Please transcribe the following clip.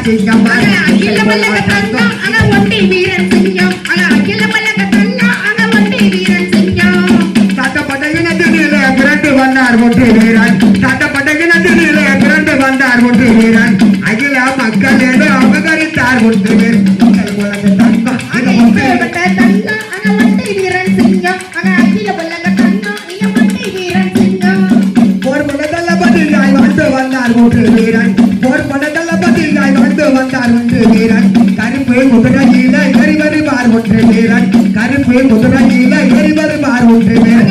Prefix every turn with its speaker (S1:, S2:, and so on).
S1: சிங்கம்
S2: அகில மல்லக தங்கம் அங்க ஒட்டி வீரன் சிங்கம் அகில மல்லக தங்கம் அங்க ஒட்டி வீரன் சிங்கம்
S1: தாத்தப்பட்ட இனத்திலே பிறந்து வந்தார் ஒன்று வீரன் தாத்தப்பட்ட இனத்திலே பிறந்து வந்தார் ஒன்று வீரன் அகில மக்கள் என்று அபகரித்தார் ஒன்று வீரன் உலக தங்கம்
S2: தங்கம் அங்க ஒட்டி வீரன் சிங்கம் அகில மல்லக தங்கம் இங்க ஒட்டி வீரன் சிங்கம்
S1: போர் படத்தல்ல பதிலாய் வந்து வந்தார் ஒன்று வீரன் போர் படத்தல்ல பதிலாய் வந்து வந்தார் ஒன்று வீரன் கருப்பு குதிரையில எரிவது பார் ஒன்று வீரன் கருப்பு குதிரையில எரிவது பார் ஒன்று வீரன்